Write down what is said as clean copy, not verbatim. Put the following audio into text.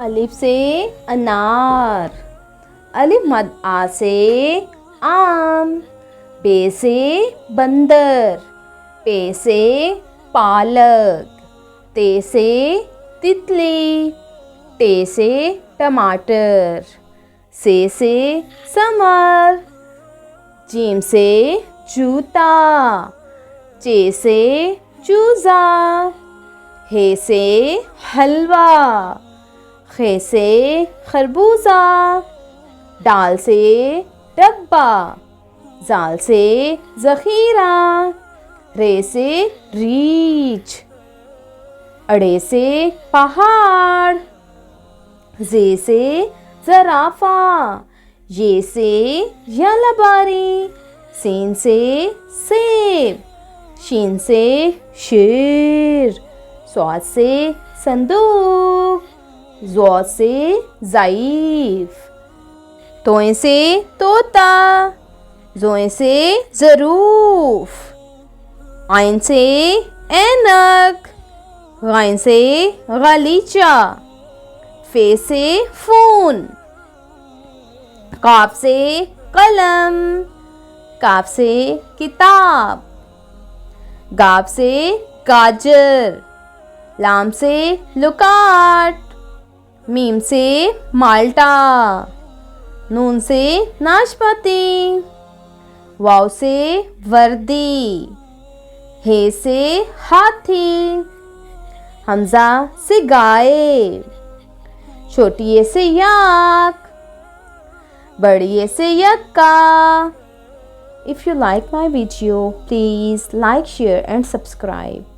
अलिफ से अनार, अलिफ मद आ से आम, बे से बंदर, पे से पालक, ते से तितली, टे से टमाटर, से समर, जीम से जूता, चे से चूज़ा, हे से हलवा, खे से खरबूजा, डाल से डब्बा, जाल से ज़ख़ीरा, रे से रीछ, अड़े से पहाड़, जे से ज़राफ़ा, ये से यलबारी, सीन से सेब, शीन से शेर, स्वाद से संदूक, ज़ौ से ज़ईफ़, तोए से तोता, ज़ोए से ज़रूफ़, आइन से ऐनक, गाइन से गलीचा, फे से फ़ोन, काफ से कलम, काफ से किताब, गाब से गाजर, लाम से लुकाट, मीम से माल्टा, नून से नाशपाती, वाव से वर्दी, हे से हाथी, हमज़ा से गाय, छोटी ए से याक, बड़ी ए से यक्का। If you like my video, please like, share and subscribe.